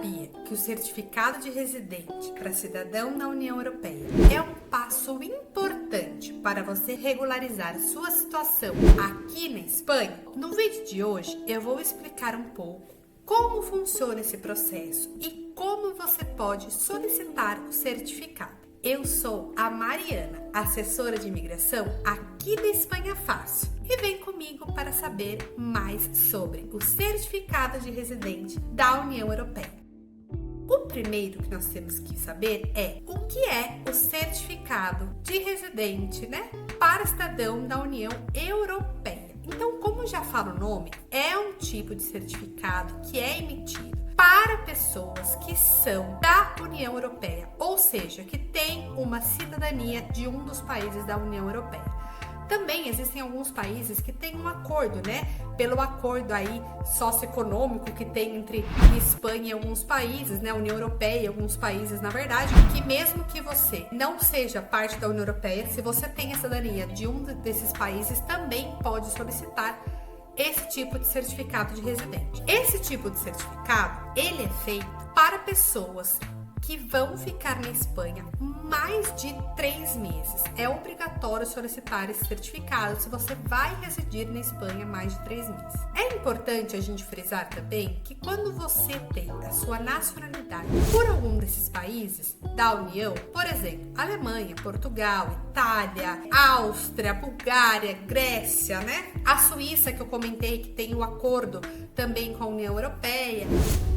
sabia que o certificado de residente para cidadão da União Europeia é um passo importante para você regularizar sua situação aqui na Espanha? No vídeo de hoje eu vou explicar um pouco como funciona esse processo e como você pode solicitar o certificado. Eu sou a Mariana, assessora de imigração aqui da Espanha Fácil, e vem comigo para saber mais sobre o certificado de residente da União Europeia. O primeiro que nós temos que saber é o que é o certificado de residente, para cidadão da União Europeia. Então, como já fala o nome, é um tipo de certificado que é emitido para pessoas que são da União Europeia, ou seja, que têm uma cidadania de um dos países da União Europeia. Também existem alguns países que têm um acordo, pelo acordo aí socioeconômico que tem entre Espanha e alguns países, União Europeia e alguns países, na verdade, que mesmo que você não seja parte da União Europeia, se você tem a cidadania de um desses países, também pode solicitar esse tipo de certificado de residente. Esse tipo de certificado, ele é feito para pessoas que vão ficar na Espanha mais de 3 meses. É obrigatório solicitar esse certificado se você vai residir na Espanha mais de 3 meses. É importante a gente frisar também que quando você tem a sua nacionalidade por algum desses países da União, por exemplo, Alemanha, Portugal, Itália, Áustria, Bulgária, Grécia, a Suíça, que eu comentei que tem um acordo também com a União Europeia,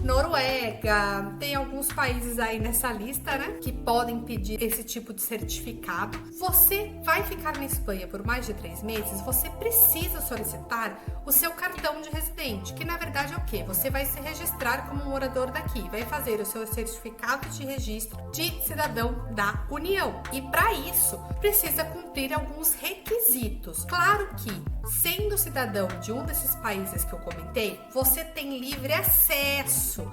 Noruega, tem alguns países aí nessa lista, que podem pedir esse tipo de certificado. Você vai ficar na Espanha por mais de 3 meses, você precisa solicitar o seu cartão de residente, que na verdade é o quê? Você vai se registrar como morador daqui, vai fazer o seu certificado de registro de cidadão da União. E para isso, precisa cumprir alguns requisitos. Claro que, sendo cidadão de um desses países que eu comentei, você tem livre acesso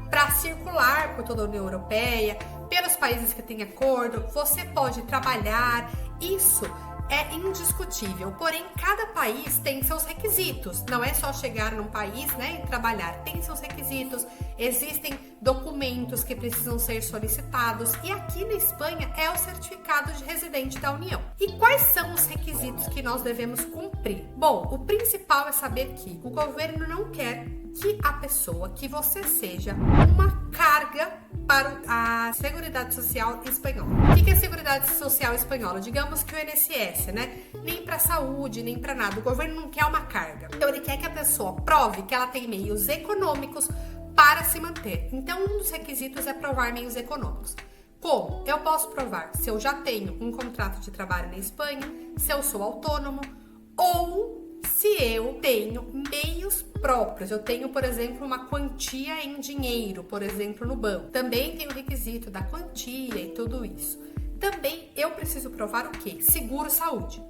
para circular por toda a União Europeia, pelos países que têm acordo, você pode trabalhar, isso é indiscutível, porém cada país tem seus requisitos, não é só chegar num país e trabalhar, tem seus requisitos, existem documentos que precisam ser solicitados e aqui na Espanha é o certificado de residente da União. E quais são os requisitos que nós devemos cumprir? Bom, o principal é saber que o governo não quer que a pessoa, que você seja uma carga para a Seguridade Social Espanhola. O que é a Seguridade Social Espanhola? Digamos que o INSS, nem para saúde, nem para nada. O governo não quer uma carga. Então, ele quer que a pessoa prove que ela tem meios econômicos para se manter. Então, um dos requisitos é provar meios econômicos. Como? Eu posso provar se eu já tenho um contrato de trabalho na Espanha, se eu sou autônomo ou se eu tenho meios próprios. Eu tenho, por exemplo, uma quantia em dinheiro, por exemplo, no banco. Também tem o requisito da quantia e tudo isso. Também eu preciso provar o quê? Seguro-saúde,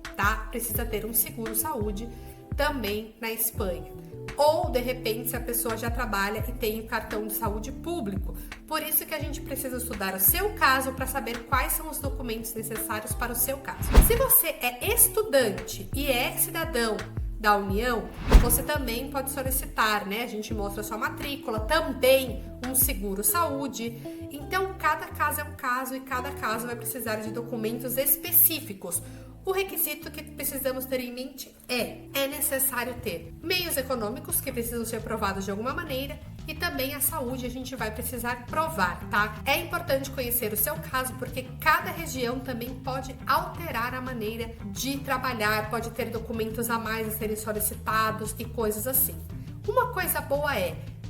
Precisa ter um seguro-saúde também na Espanha. Ou, de repente, se a pessoa já trabalha e tem o cartão de saúde público. Por isso que a gente precisa estudar o seu caso para saber quais são os documentos necessários para o seu caso. Se você é estudante e é cidadão da União, você também pode solicitar, A gente mostra a sua matrícula, também um seguro-saúde. Então, cada caso é um caso e cada caso vai precisar de documentos específicos. O requisito que precisamos ter em mente é necessário ter meios econômicos que precisam ser provados de alguma maneira e também a saúde a gente vai precisar provar, É importante conhecer o seu caso porque cada região também pode alterar a maneira de trabalhar, pode ter documentos a mais a serem solicitados e coisas assim. Uma coisa boa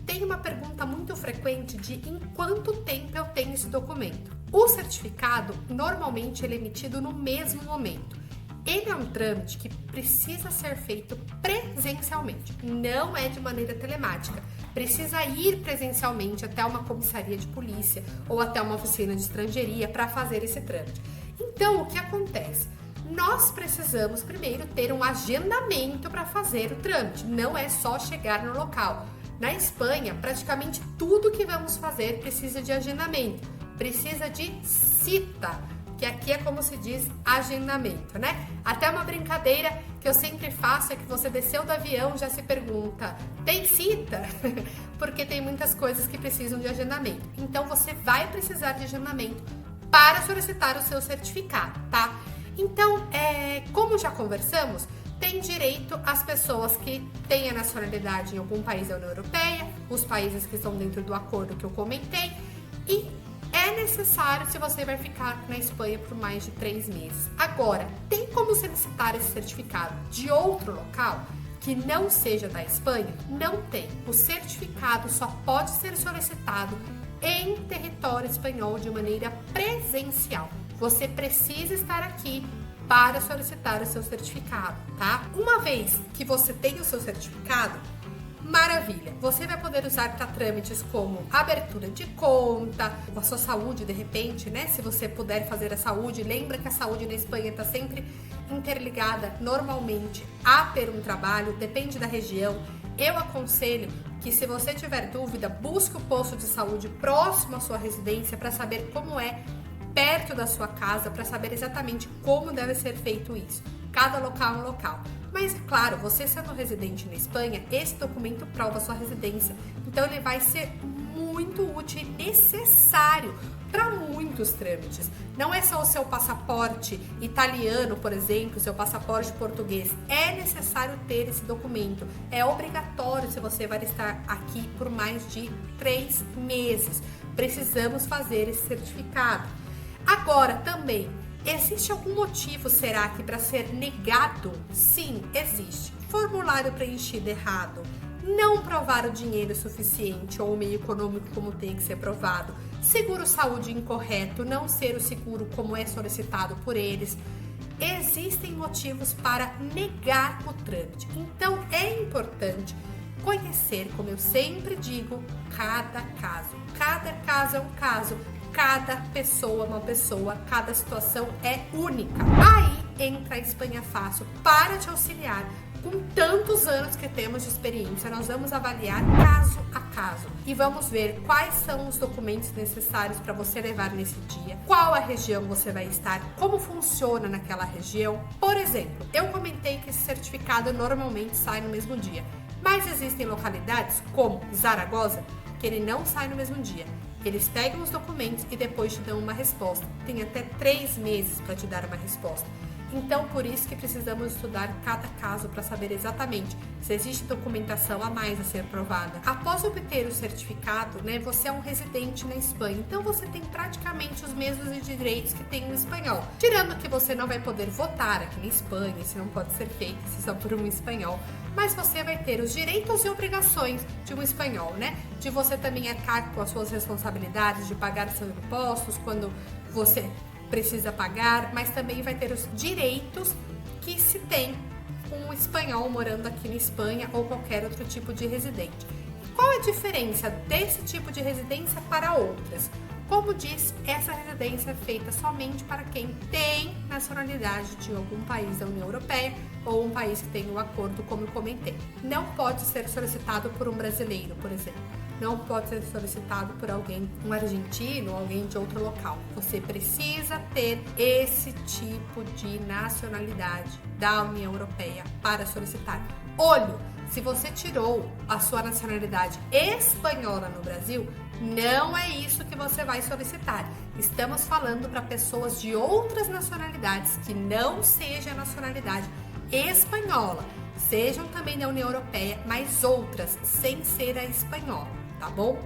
tem uma pergunta muito frequente de em quanto tempo eu tenho esse documento. O certificado, normalmente, ele é emitido no mesmo momento. Ele é um trâmite que precisa ser feito presencialmente, não é de maneira telemática. Precisa ir presencialmente até uma comissaria de polícia ou até uma oficina de estrangeria para fazer esse trâmite. Então, o que acontece? Nós precisamos primeiro ter um agendamento para fazer o trâmite, não é só chegar no local. Na Espanha, praticamente tudo que vamos fazer precisa de agendamento, precisa de cita. que aqui é como se diz agendamento, né? Até uma brincadeira que eu sempre faço é que você desceu do avião, já se pergunta, tem cita? Porque tem muitas coisas que precisam de agendamento. Então você vai precisar de agendamento para solicitar o seu certificado, tá? Então, como já conversamos, tem direito as pessoas que têm a nacionalidade em algum país da União Europeia, os países que estão dentro do acordo que eu comentei, e é necessário se você vai ficar na Espanha por mais de 3 meses. Agora, tem como solicitar esse certificado de outro local que não seja da Espanha? Não tem. O certificado só pode ser solicitado em território espanhol de maneira presencial. Você precisa estar aqui para solicitar o seu certificado, tá? Uma vez que você tem o seu certificado, maravilha! Você vai poder usar para trâmites como abertura de conta, a sua saúde, de repente, né? Se você puder fazer a saúde, lembra que a saúde na Espanha está sempre interligada normalmente a ter um trabalho, depende da região. Eu aconselho que, se você tiver dúvida, busque o posto de saúde próximo à sua residência para saber como é perto da sua casa, para saber exatamente como deve ser feito isso. Cada local é um local. Mas, é claro, você sendo residente na Espanha, esse documento prova a sua residência. Então, ele vai ser muito útil e necessário para muitos trâmites. Não é só o seu passaporte italiano, por exemplo, o seu passaporte português. É necessário ter esse documento. É obrigatório se você vai estar aqui por mais de 3 meses. Precisamos fazer esse certificado. Agora, também, existe algum motivo, será que, para ser negado? Sim, existe. Formulário preenchido errado, não provar o dinheiro suficiente ou o meio econômico como tem que ser provado, seguro-saúde incorreto, não ser o seguro como é solicitado por eles. Existem motivos para negar o trâmite. Então, é importante conhecer, como eu sempre digo, cada caso. Cada caso é um caso. Cada pessoa é uma pessoa, cada situação é única. Aí entra a Espanha Fácil para te auxiliar. Com tantos anos que temos de experiência, nós vamos avaliar caso a caso e vamos ver quais são os documentos necessários para você levar nesse dia, qual a região você vai estar, como funciona naquela região. Por exemplo, eu comentei que esse certificado normalmente sai no mesmo dia, mas existem localidades como Zaragoza que ele não sai no mesmo dia. Eles pegam os documentos e depois te dão uma resposta. Tem até 3 meses para te dar uma resposta. Então, por isso que precisamos estudar cada caso para saber exatamente se existe documentação a mais a ser provada. Após obter o certificado, né, você é um residente na Espanha, então você tem praticamente os mesmos direitos que tem no espanhol. Tirando que você não vai poder votar aqui na Espanha, isso não pode ser feito se só por um espanhol, mas você vai ter os direitos e obrigações de um espanhol, né? De você também arcar com as suas responsabilidades, de pagar seus impostos quando você precisa pagar, mas também vai ter os direitos que se tem um espanhol morando aqui na Espanha ou qualquer outro tipo de residente. Qual a diferença desse tipo de residência para outras? Como diz, essa residência é feita somente para quem tem nacionalidade de algum país da União Europeia ou um país que tem um acordo, como eu comentei. Não pode ser solicitado por um brasileiro, por exemplo. Não pode ser solicitado por alguém, um argentino ou alguém de outro local. Você precisa ter esse tipo de nacionalidade da União Europeia para solicitar. Olho, se você tirou a sua nacionalidade espanhola no Brasil, não é isso que você vai solicitar. Estamos falando para pessoas de outras nacionalidades que não seja a nacionalidade espanhola, sejam também da União Europeia, mas outras sem ser a espanhola, tá bom?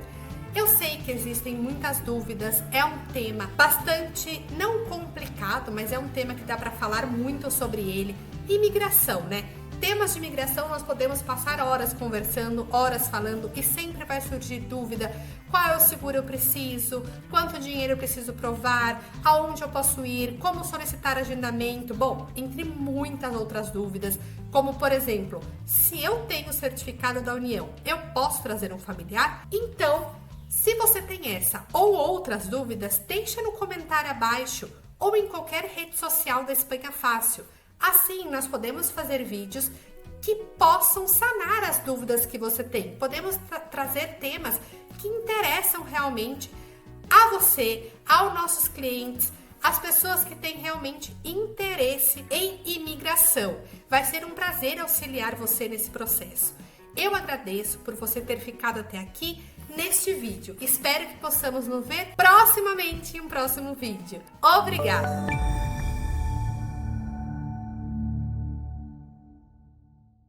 Eu sei que existem muitas dúvidas, é um tema bastante, não complicado, mas é um tema que dá para falar muito sobre ele. Imigração, né? Temas de imigração nós podemos passar horas conversando, horas falando e sempre vai surgir dúvida. Qual é o seguro eu preciso? Quanto dinheiro eu preciso provar? Aonde eu posso ir? Como solicitar agendamento? Bom, entre muitas outras dúvidas, como por exemplo, se eu tenho certificado da União, eu posso trazer um familiar? Então, se você tem essa ou outras dúvidas, deixa no comentário abaixo ou em qualquer rede social da Espanha Fácil. Assim, nós podemos fazer vídeos que possam sanar as dúvidas que você tem. Podemos trazer temas que interessam realmente a você, aos nossos clientes, as pessoas que têm realmente interesse em imigração. Vai ser um prazer auxiliar você nesse processo. Eu agradeço por você ter ficado até aqui neste vídeo. Espero que possamos nos ver proximamente em um próximo vídeo. Obrigada!